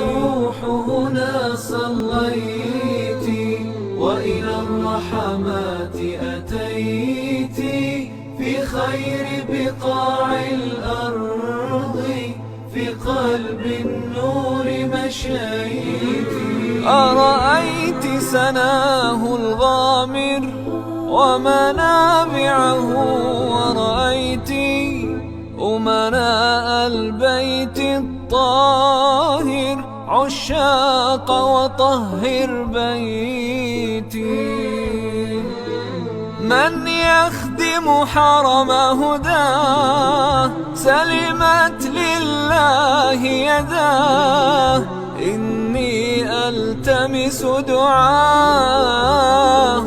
روح هنا صليت وإلى الرحمات أتيت في خير بقاع الأرض في قلب النور مشيت. أرأيت سناه الغامر ومنابعه، ورأيت أمناء البيت الطاهر عشاق وطهر بيتي. من يخدم حرم هداه سلمت لله يداه، إني ألتمس دعاه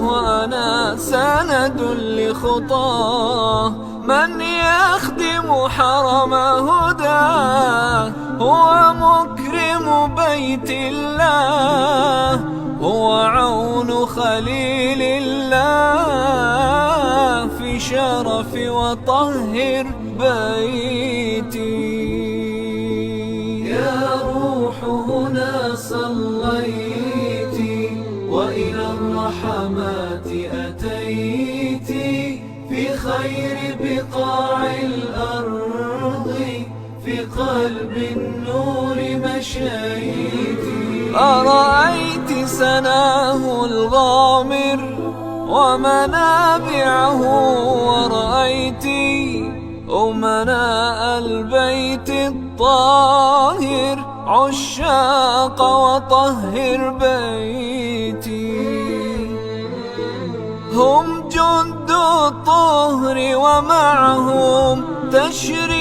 وأنا سند لخطاه. من يخدم حرم هداه هو مكرم بيت الله، هو عون خليل الله في شرف وطهر بيتي. يا روح هنا صليت وإلى الرحمات أتيت في خير بقاع الأرض في قلب النور مشيت. أرأيت سناه الغامر ومنابعه، ورأيت أمناء البيت الطاهر عشاق وطهر بيتي. هم جند الطهر ومعهم تشريع